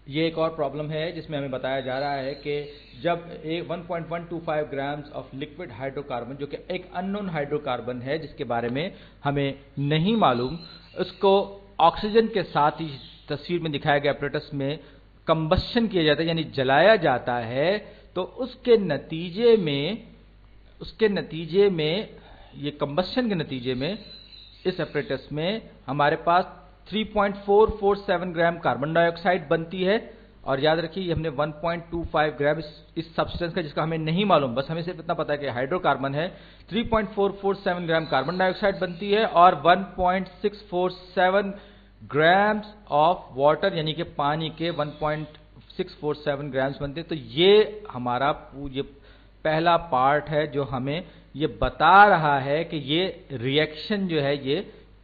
ये एक और प्रॉब्लम है जिसमें हमें बताया जा रहा है कि जब 1.125 ग्राम्स ऑफ लिक्विड हाइड्रोकार्बन, जो कि एक अननोन हाइड्रोकार्बन है जिसके बारे में हमें नहीं मालूम, उसको ऑक्सीजन के साथ ही तस्वीर में दिखाया गया apparatus में कंबस्शन किया जाता है, यानी जलाया जाता है, तो उसके नतीजे में ये कंबस्शन के नतीजे में इस apparatus में हमारे पास 3.447 ग्राम कार्बन डाइऑक्साइड बनती है। और याद रखिए ये हमने 1.25 ग्राम इस सब्सटेंस का, जिसका हमें नहीं मालूम, बस हमें सिर्फ इतना पता है कि हाइड्रोकार्बन है। 3.447 ग्राम कार्बन डाइऑक्साइड बनती है और 1.647 ग्राम्स ऑफ वाटर, यानी कि पानी के 1.647 ग्राम्स बनते हैं। तो ये हमारा ये पहला पार्ट है जो हमें ये बता रहा है कि ये रिएक्शन जो है ये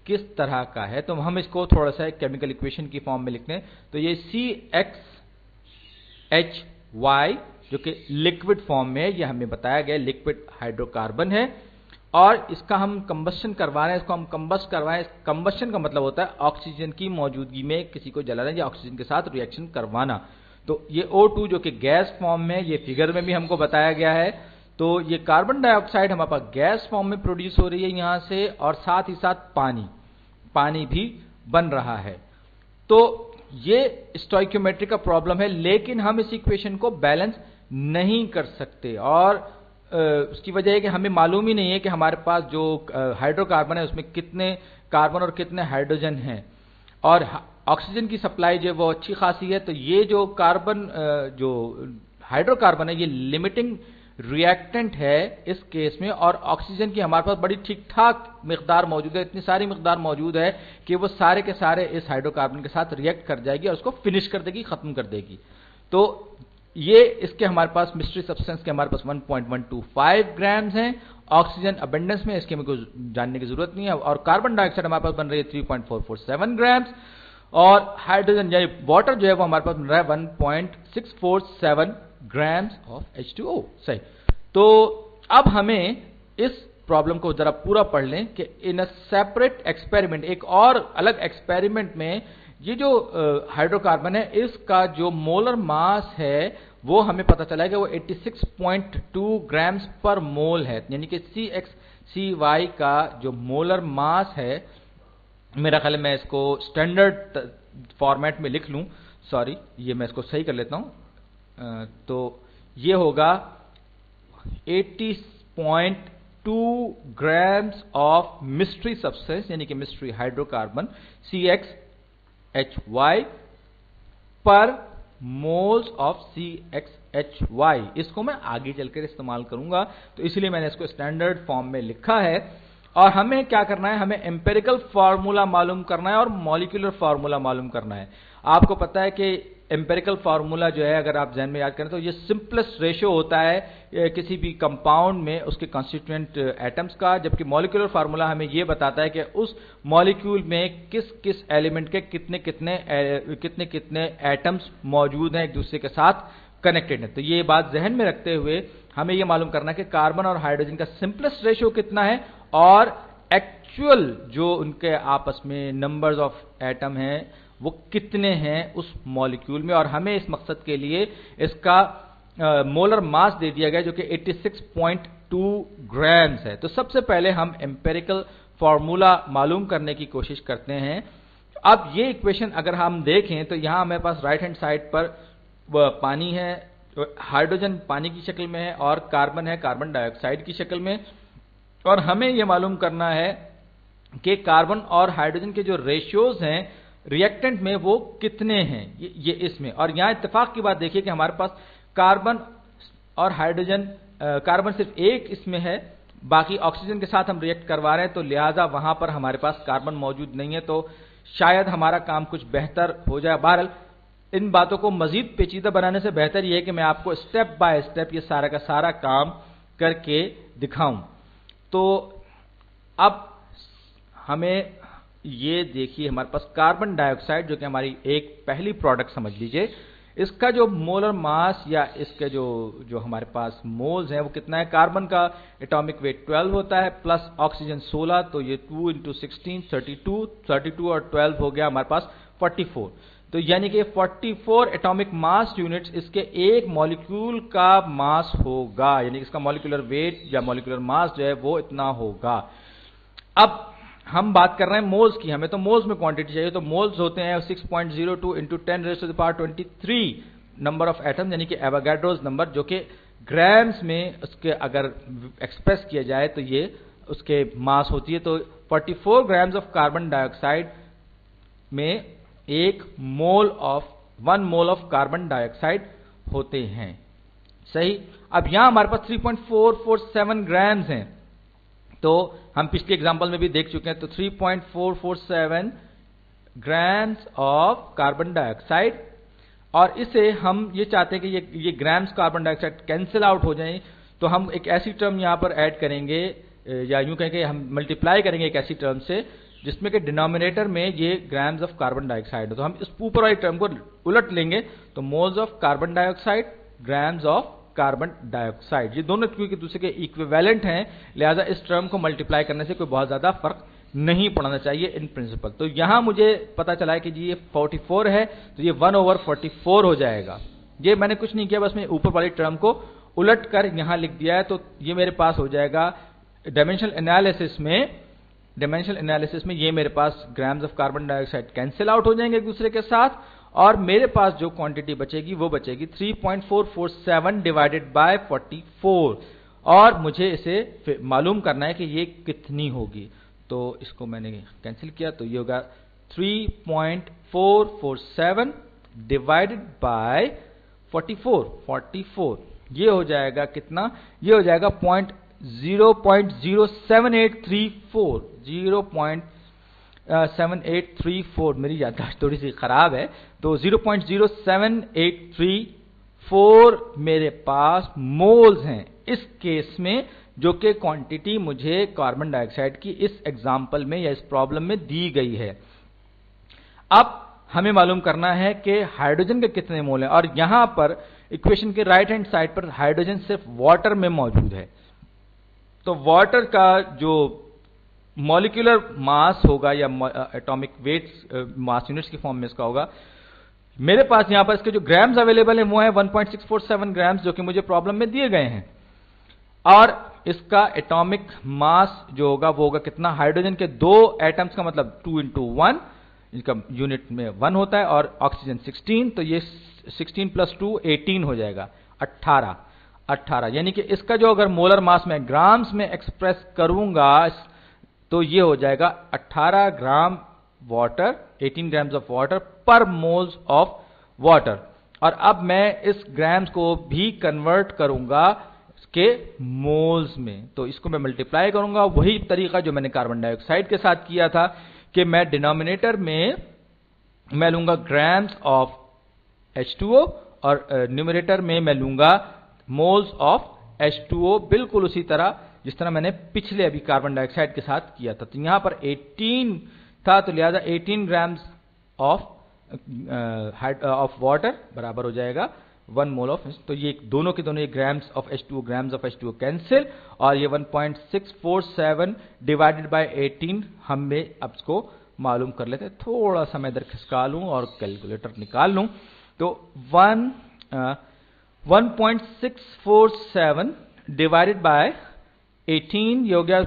किस तरह का है। तो हम इसको थोड़ा सा केमिकल इक्वेशन की फॉर्म में लिखते हैं। तो ये CxHy जो कि लिक्विड फॉर्म में, ये हमें बताया गया लिक्विड हाइड्रोकार्बन है और इसका हम कंबस्शन करवा रहे हैं, इसको हम कंबस्ट करवाएं। कंबस्शन का मतलब होता है ऑक्सीजन की मौजूदगी में किसी को जलाना या ऑक्सीजन के साथ रिएक्शन करवाना। तो ये O2 जो कि गैस फॉर्म में, ये फिगर में भी हमको बताया गया है। तो ये कार्बन डाइऑक्साइड हमारे पास गैस फॉर्म में प्रोड्यूस हो रही है यहां से, और साथ ही साथ पानी भी बन रहा है। तो ये स्टोइकियोमेट्री का प्रॉब्लम है, लेकिन हम इस इक्वेशन को बैलेंस नहीं कर सकते और उसकी वजह है कि हमें मालूम ही नहीं है कि हमारे पास जो हाइड्रोकार्बन है उसमें कितने कार्बन और कितने हाइड्रोजन हैं, और ऑक्सीजन की सप्लाई जो है वो अच्छी खासी है। तो ये जो जो हाइड्रोकार्बन है ये लिमिटिंग रिएक्टेंट है इस केस में, और ऑक्सीजन की हमारे पास बड़ी ठीक ठाक मिकदार मौजूद है, इतनी सारी मिकदार मौजूद है कि वो सारे के सारे इस हाइड्रोकार्बन के साथ रिएक्ट कर जाएगी और उसको फिनिश कर देगी, खत्म कर देगी। तो ये इसके हमारे पास मिस्ट्री सब्सटेंस के हमारे पास 1.125 ग्राम्स हैं। ऑक्सीजन अबेंडेंस में, इसके हमें जानने की जरूरत नहीं है। और कार्बन डाइऑक्साइड हमारे पास बन रही है 3.447 ग्राम्स, और हाइड्रोजन यानी वाटर जो है वो हमारे पास बन रहा है 1.647 ग्राम्स ऑफ H2O। सही। तो अब हमें इस प्रॉब्लम को जरा पूरा पढ़ लें कि इन अ सेपरेट एक्सपेरिमेंट, एक और अलग एक्सपेरिमेंट में, ये जो हाइड्रोकार्बन है इसका जो मोलर मास है वो हमें पता चला है कि वो 86.2 ग्राम्स पर मोल है, यानी कि CxCy का जो मोलर मास है, मेरा ख्याल है मैं इसको स्टैंडर्ड फॉर्मेट में लिख लूं, सॉरी ये मैं इसको सही कर लेता हूं। तो ये होगा 80.2 ग्राम्स ऑफ मिस्ट्री सब्सटेंस, यानी कि मिस्ट्री हाइड्रोकार्बन CxHy पर मोल्स ऑफ CxHy। इसको मैं आगे चलकर इस्तेमाल करूंगा, तो इसलिए मैंने इसको स्टैंडर्ड फॉर्म में लिखा है। और हमें क्या करना है, हमें एम्पेरिकल फार्मूला मालूम करना है और मॉलिक्यूलर फार्मूला मालूम करना है। आपको पता है कि एम्पेरिकल फार्मूला जो है, अगर आप ज़हन में याद करें, तो ये सिंपलेस्ट रेशियो होता है किसी भी कंपाउंड में उसके कॉन्स्टिट्यूएंट एटम्स का, जबकि मॉलिक्यूलर फार्मूला हमें ये बताता है कि उस मॉलिक्यूल में किस किस एलिमेंट के कितने कितने एटम्स मौजूद हैं, एक दूसरे के साथ कनेक्टेड हैं। तो ये बात जहन में रखते हुए हमें ये मालूम करना है कि कार्बन और हाइड्रोजन का सिंपलेस्ट रेशियो कितना है और एक्चुअल जो उनके आपस में नंबर्स ऑफ एटम हैं वो कितने हैं उस मॉलिक्यूल में। और हमें इस मकसद के लिए इसका मोलर मास दे दिया गया जो कि 86.2 ग्राम्स है। तो सबसे पहले हम एम्पेरिकल फार्मूला मालूम करने की कोशिश करते हैं। अब ये इक्वेशन अगर हम देखें तो यहां हमारे पास राइट हैंड साइड पर पानी है, हाइड्रोजन पानी की शक्ल में है, और कार्बन है कार्बन डाइऑक्साइड की शक्ल में। और हमें यह मालूम करना है कि कार्बन और हाइड्रोजन के जो रेशियोज हैं रिएक्टेंट में वो कितने हैं, ये इसमें। और यहां इत्तेफाक की बात देखिए कि हमारे पास कार्बन और हाइड्रोजन, कार्बन सिर्फ एक इसमें है, बाकी ऑक्सीजन के साथ हम रिएक्ट करवा रहे हैं, तो लिहाजा वहां पर हमारे पास कार्बन मौजूद नहीं है, तो शायद हमारा काम कुछ बेहतर हो जाए। बहरहाल इन बातों को मजीद पेचीदा बनाने से बेहतर यह है कि मैं आपको स्टेप बाय स्टेप ये सारा का सारा काम करके दिखाऊं। तो अब हमें ये देखिए, हमारे पास कार्बन डाइऑक्साइड जो कि हमारी एक पहली प्रोडक्ट समझ लीजिए, इसका जो मोलर मास या इसके जो हमारे पास मोल्स हैं वो कितना है। कार्बन का एटॉमिक वेट 12 होता है, प्लस ऑक्सीजन 16, तो ये 2 × 16 32 और 12 हो गया हमारे पास 44। तो यानी कि 44 एटॉमिक मास यूनिट्स इसके एक मॉलिक्यूल का मास होगा, यानी इसका मॉलिक्यूलर वेट या मॉलिक्यूलर मास जो है वो इतना होगा। अब हम बात कर रहे हैं मोल्स की, हमें तो मोल्स में क्वांटिटी चाहिए, तो मोल्स होते हैं 6.02 इंटू 10⁻23 नंबर ऑफ एटम, यानी कि एवोगाड्रोस नंबर, जो कि ग्राम्स में उसके अगर एक्सप्रेस किया जाए तो ये उसके मास होती है। तो 44 ग्राम्स ऑफ कार्बन डाइऑक्साइड में 1 मोल ऑफ कार्बन डाइऑक्साइड होते हैं। सही। अब यहां हमारे पास 3.447 ग्राम्स हैं, तो हम पिछले एग्जांपल में भी देख चुके हैं। तो 3.447 ग्राम्स ऑफ कार्बन डाइऑक्साइड, और इसे हम ये चाहते हैं कि ये grams carbon dioxide cancel out हो जाएं, तो हम एक ऐसी टर्म यहां पर ऐड करेंगे, या यूं कहें कि हम मल्टीप्लाई करेंगे एक ऐसी टर्म से जिसमें कि डिनोमिनेटर में ये ग्राम्स ऑफ कार्बन डाइऑक्साइड हो। तो हम इस ऊपर वाली टर्म को उलट लेंगे, तो moles of carbon dioxide, grams of carbon dioxide, ये दोनों क्योंकि दूसरे के इक्विवेलेंट हैं, लिहाजा इस टर्म को मल्टीप्लाई करने से कोई बहुत ज्यादा फर्क नहीं पड़ना चाहिए इन प्रिंसिपल। तो यहां मुझे पता चला है कि जी ये 44 है, तो ये 1/44 हो जाएगा। ये मैंने कुछ नहीं किया, बस मैं ऊपर वाली टर्म को उलट कर यहां लिख दिया है। तो ये मेरे पास हो जाएगा डायमेंशनल एनालिसिस में ये मेरे पास grams of carbon dioxide cancel out हो जाएंगे एक दूसरे के साथ, और मेरे पास जो क्वांटिटी बचेगी वो बचेगी 3.447 डिवाइडेड बाय 44, और मुझे इसे मालूम करना है कि ये कितनी होगी। तो इसको मैंने कैंसिल किया, तो ये होगा 3.447 डिवाइडेड बाय 44, ये हो जाएगा कितना, ये हो जाएगा 0.07834, 0.7834, मेरी याददाश्त थोड़ी सी खराब है, तो 0.07834 मेरे पास मोल्स हैं इस केस में, जो कि क्वांटिटी मुझे कार्बन डाइऑक्साइड की इस एग्जाम्पल में या इस प्रॉब्लम में दी गई है। अब हमें मालूम करना है कि हाइड्रोजन के कितने मोल हैं, और यहां पर इक्वेशन के राइट हैंड साइड पर हाइड्रोजन सिर्फ वाटर में मौजूद है। तो वाटर का जो मॉलिक्यूलर मास होगा या एटॉमिक वेट्स मास यूनिट्स की फॉर्म में इसका होगा, मेरे पास यहां पर इसके जो ग्राम्स अवेलेबल है वो है 1.647 ग्राम्स, जो कि मुझे प्रॉब्लम में दिए गए हैं, और इसका एटॉमिक मास जो होगा वो होगा कितना, हाइड्रोजन के 2 एटम्स का मतलब 2 into 1, इसका यूनिट में 1 होता है, और ऑक्सीजन 16, तो ये 16 + 2 18 हो जाएगा, 18, यानी कि इसका जो अगर मोलर मास में ग्राम्स में एक्सप्रेस करूंगा तो ये हो जाएगा 18 gram water, 18 grams of water पर मोल्स ऑफ वाटर। और अब मैं इस ग्राम्स को भी कन्वर्ट करूंगा के मोल्स में, तो इसको मैं मल्टीप्लाई करूंगा, वही तरीका जो मैंने कार्बन डाइऑक्साइड के साथ किया था कि मैं डिनोमिनेटर में मैं लूंगा ग्राम्स ऑफ H2O, और न्यूमरेटर में मैं लूंगा मोल्स ऑफ H2O, बिल्कुल उसी तरह जिस तरह मैंने पिछले अभी कार्बन डाइऑक्साइड के साथ किया था। तो यहां पर 18 था, तो लिहाजा 18 ग्राम्स ऑफ वाटर बराबर हो जाएगा 1 मोल ऑफ, तो ये दोनों के दोनों ग्राम्स ऑफ H2O कैंसिल, और ये 1.647 डिवाइडेड बाय 18 हमें अब इसको मालूम कर लेते हैं। थोड़ा सा मैं इधर खिसका लूं और कैलकुलेटर निकाल लूं, तो 1.647 डिवाइडेड बाय 18 ये हो गया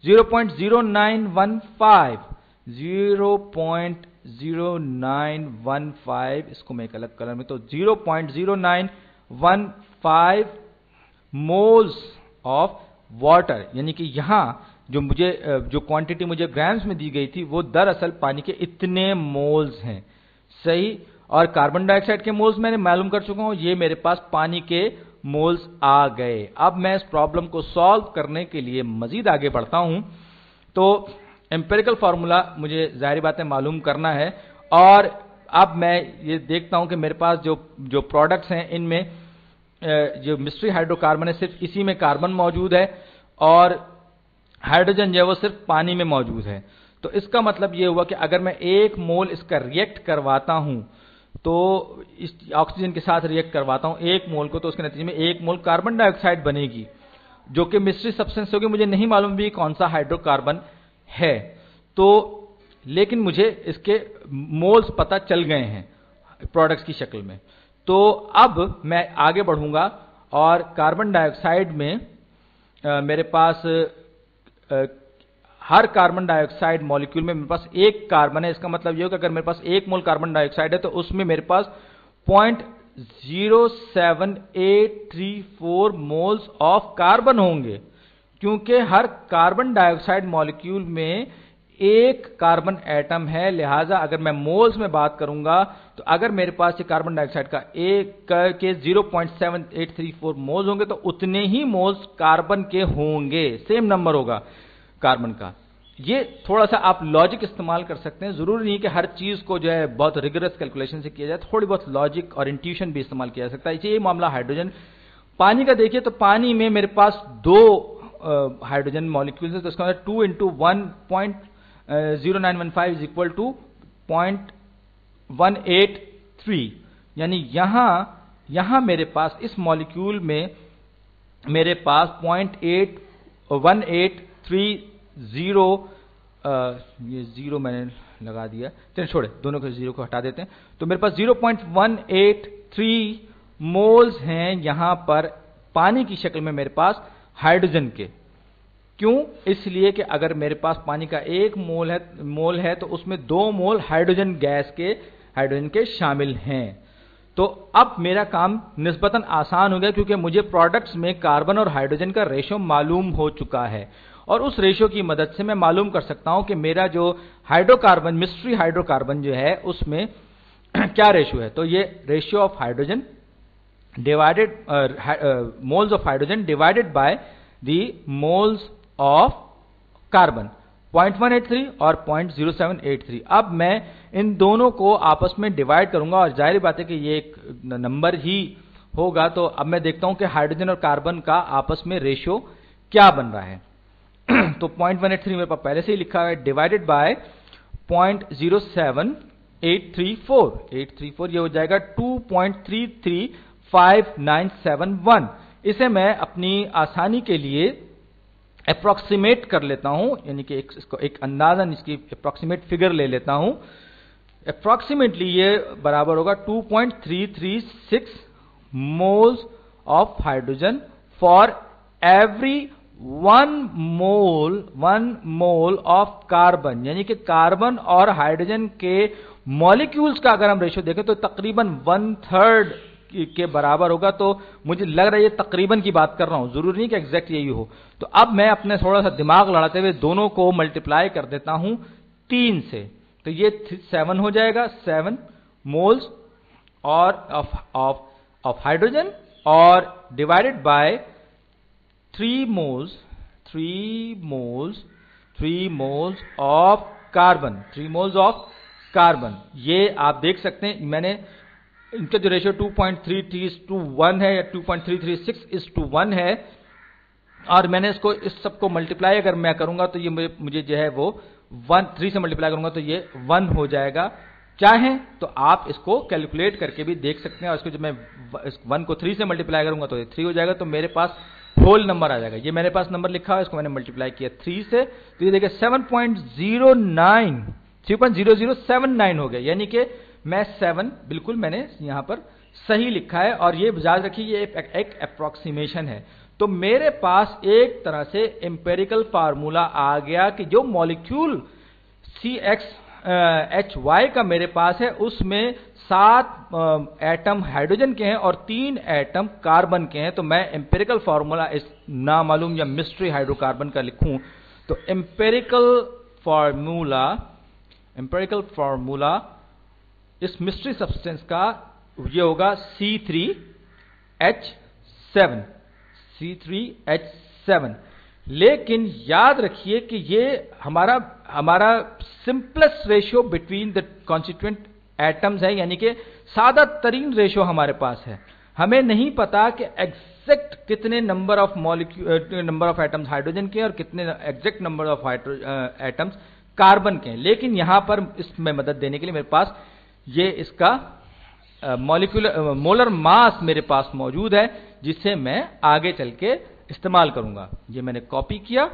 0.0915, 0.0915, इसको मैं एक अलग कलर में, तो 0.0915 मोल्स ऑफ वाटर, यानी कि यहां जो क्वांटिटी मुझे ग्राम्स में दी गई थी वो दरअसल पानी के इतने मोल्स हैं। सही। और कार्बन डाइऑक्साइड के मोल्स मैंने मालूम कर चुका हूं, ये मेरे पास पानी के मोल्स आ गए। अब मैं इस प्रॉब्लम को सॉल्व करने के लिए मजीद आगे बढ़ता हूं, तो एम्पिरिकल फार्मूला मुझे जाहिर बात है मालूम करना है, और अब मैं ये देखता हूं कि मेरे पास जो प्रोडक्ट्स हैं इनमें जो मिस्ट्री हाइड्रोकार्बन है सिर्फ इसी में कार्बन मौजूद है, और हाइड्रोजन जो है वो सिर्फ पानी में मौजूद है। तो इसका मतलब ये हुआ कि अगर मैं 1 मोल इसका रिएक्ट करवाता हूं, तो इस ऑक्सीजन के साथ रिएक्ट करवाता हूं 1 मोल को, तो उसके नतीजे में 1 मोल कार्बन डाइऑक्साइड बनेगी, जो कि मिस्ट्री सब्सटेंस होगी। मुझे नहीं मालूम भी कौन सा हाइड्रोकार्बन है, तो लेकिन मुझे इसके मोल्स पता चल गए हैं। प्रोडक्ट्स की शक्ल में। तो अब मैं आगे बढ़ूंगा और कार्बन डाइऑक्साइड में मेरे पास हर कार्बन डाइऑक्साइड मॉलिक्यूल में मेरे पास एक कार्बन है। इसका मतलब यह होगा अगर मेरे पास 1 मोल कार्बन डाइऑक्साइड है तो उसमें मेरे पास 0.07834 मोल्स ऑफ कार्बन होंगे, क्योंकि हर कार्बन डाइऑक्साइड मॉलिक्यूल में एक कार्बन एटम है। लिहाजा अगर मैं मोल्स में बात करूंगा तो अगर मेरे पास ये कार्बन डाइऑक्साइड का एक के 0.7834 मोल्स होंगे तो उतने ही मोल्स कार्बन के होंगे, सेम नंबर होगा कार्बन का। ये थोड़ा सा आप लॉजिक इस्तेमाल कर सकते हैं, जरूरी नहीं कि हर चीज को जो है बहुत रिगरस कैलकुलेशन से किया जाए, थोड़ी बहुत लॉजिक और इंट्यूशन भी इस्तेमाल किया जा सकता है। ये मामला हाइड्रोजन पानी का देखिए तो पानी में मेरे पास 2 हाइड्रोजन मॉलिक्यूल्स है, तो इसका मतलब 2 × 1.0915 इज इक्वल टू 0.183, यानी यहां मेरे पास इस मॉलिक्यूल में मेरे पास 0.1830 ये जीरो मैंने लगा दिया, चलिए छोड़े, दोनों के जीरो को हटा देते हैं। तो मेरे पास 0.183 मोल्स हैं यहां पर पानी की शक्ल में मेरे पास हाइड्रोजन के। क्यों? इसलिए कि अगर मेरे पास पानी का 1 मोल है तो उसमें 2 मोल हाइड्रोजन गैस के हाइड्रोजन के शामिल हैं। तो अब मेरा काम निस्बतन आसान हो गया, क्योंकि मुझे प्रोडक्ट्स में कार्बन और हाइड्रोजन का रेशो मालूम हो चुका है, और उस रेशो की मदद से मैं मालूम कर सकता हूं कि मेरा जो हाइड्रोकार्बन, मिस्ट्री हाइड्रोकार्बन जो है उसमें क्या रेशो है। तो ये ratio of hydrogen divided moles of hydrogen divided by the moles of carbon 0.183 और 0.0783। अब मैं इन दोनों को आपस में डिवाइड करूंगा और जाहिर बात है कि ये एक नंबर ही होगा। तो अब मैं देखता हूं कि हाइड्रोजन और कार्बन का आपस में रेशियो क्या बन रहा है। तो 0.183 मेरे पास पहले से ही लिखा है, डिवाइडेड बाय 0.07834 ये हो जाएगा 2.335971। इसे मैं अपनी आसानी के लिए अप्रोक्सीमेट कर लेता हूं, यानी कि इसको एक अंदाजन इसकी अप्रोक्सीमेट फिगर ले लेता हूं। अप्रोक्सीमेटली ये बराबर होगा 2.336 moles of hydrogen for every 1 mole of carbon, यानी कि कार्बन और हाइड्रोजन के मॉलिक्यूल्स का अगर हम रेशियो देखें तो तकरीबन 1/3 के बराबर होगा। तो मुझे लग रहा है ये तकरीबन की बात कर रहा हूं, जरूरी नहीं कि एग्जैक्ट यही हो। तो अब मैं अपने थोड़ा सा दिमाग लड़ाते हुए दोनों को मल्टीप्लाई कर देता हूं 3 से, तो ये 7 हो जाएगा, 7 मोल्स और ऑफ हाइड्रोजन, और divided by 3 moles of carbon, 3 moles of carbon. ये आप देख सकते हैं मैंने इनका जो रेशियो 2.33:1 है या 2.336:1 है, और मैंने इसको इस सबको मल्टीप्लाई अगर मैं करूंगा तो ये मुझे जो है वो 3 से मल्टीप्लाई करूंगा तो ये 1 हो जाएगा। चाहें तो आप इसको कैलकुलेट करके भी देख सकते हैं, और इसको जब मैं इस 1 को 3 से मल्टीप्लाई करूंगा तो ये 3 हो जाएगा, तो मेरे पास होल नंबर आ जाएगा। ये मेरे पास नंबर लिखा है, इसको मैंने मल्टीप्लाई किया 3 से, तो ये देखिए 3.0079 हो गया, यानी कि मैं 7 बिल्कुल मैंने यहां पर सही लिखा है। और ये याद रखिए ये एक अप्रोक्सीमेशन है। तो मेरे पास एक तरह से एम्पेरिकल फार्मूला आ गया कि जो मॉलिक्यूल CXHY का मेरे पास है उसमें 7 एटम हाइड्रोजन के हैं और 3 एटम कार्बन के हैं। तो मैं एम्पेरिकल फार्मूला इस नामालूम या मिस्ट्री हाइड्रोकार्बन का लिखूं तो एम्पेरिकल फार्मूला इस मिस्ट्री सब्सटेंस का ये होगा C3H7। लेकिन याद रखिए कि ये हमारा simplest ratio between the constituent atoms है, यानी कि सादा तरीन रेशियो हमारे पास है। हमें नहीं पता कि एग्जैक्ट कितने नंबर ऑफ एटम्स हाइड्रोजन के और कितने exact number of atoms carbon के हैं, लेकिन यहां पर इसमें मदद देने के लिए मेरे पास ये इसका मोलर मास मेरे पास मौजूद है, जिसे मैं आगे चल के इस्तेमाल करूंगा। ये मैंने कॉपी किया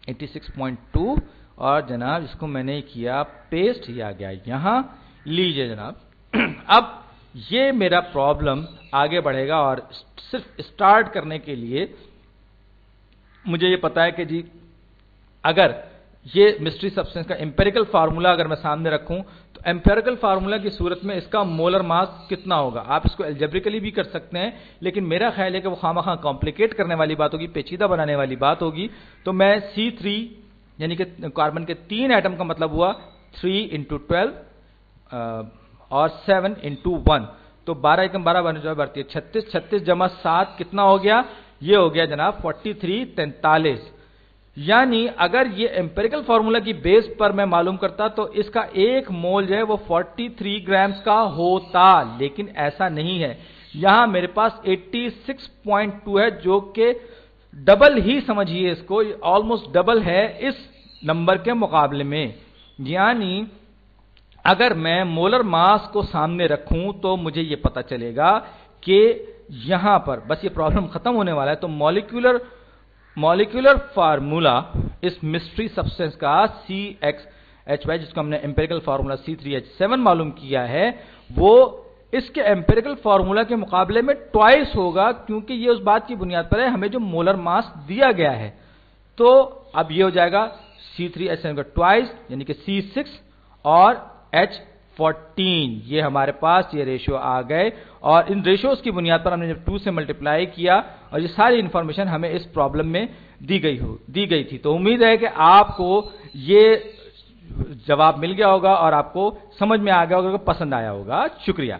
86.2 और जनाब इसको मैंने किया पेस्ट, ही आ गया यहां, लीजिए जनाब अब ये मेरा प्रॉब्लम आगे बढ़ेगा और सिर्फ स्टार्ट करने के लिए मुझे ये पता है कि जी अगर ये मिस्ट्री सब्सटेंस का एम्पेरिकल फार्मूला अगर मैं सामने रखूं तो एम्पेरिकल फार्मूला की सूरत में इसका मोलर मास कितना होगा। आप इसको एल्जेब्रिकली भी कर सकते हैं, लेकिन मेरा ख्याल है कि वो खामखा कॉम्प्लिकेट करने वाली बात होगी, पेचीदा बनाने वाली बात होगी। तो मैं C3 यानी कि कार्बन के 3 एटम का मतलब हुआ 3 × 12 और 7 × 1, तो 12 एकम 12 बढ़ती है 36, 36 जमा 7 कितना हो गया, ये हो गया जनाब 43, 43। यानी अगर ये एम्पेरिकल फार्मूला की बेस पर मैं मालूम करता तो इसका एक मोल जो है वो 43 ग्राम्स का होता, लेकिन ऐसा नहीं है। यहां मेरे पास 86.2 है, जो कि डबल ही समझिए इसको, ऑलमोस्ट डबल है इस नंबर के मुकाबले में। यानी अगर मैं मोलर मास को सामने रखूं तो मुझे यह पता चलेगा कि यहां पर बस ये प्रॉब्लम खत्म होने वाला है। तो मॉलिक्यूलर फार्मूला इस मिस्ट्री सब्सटेंस का CXHY, जिसको हमने एम्पेरिकल फार्मूला C3H7 मालूम किया है, वो इसके एम्पेरिकल फार्मूला के मुकाबले में ट्वाइस होगा, क्योंकि ये उस बात की बुनियाद पर है हमें जो मोलर मास दिया गया है। तो अब ये हो जाएगा C3H7 का ट्वाइस यानी कि C6 और H14, ये हमारे पास ये रेशियो आ गए और इन रेशियोज की बुनियाद पर हमने जब 2 से मल्टीप्लाई किया और ये सारी इंफॉर्मेशन हमें इस प्रॉब्लम में दी गई थी। तो उम्मीद है कि आपको ये जवाब मिल गया होगा और आपको समझ में आ गया होगा, पसंद आया होगा। शुक्रिया।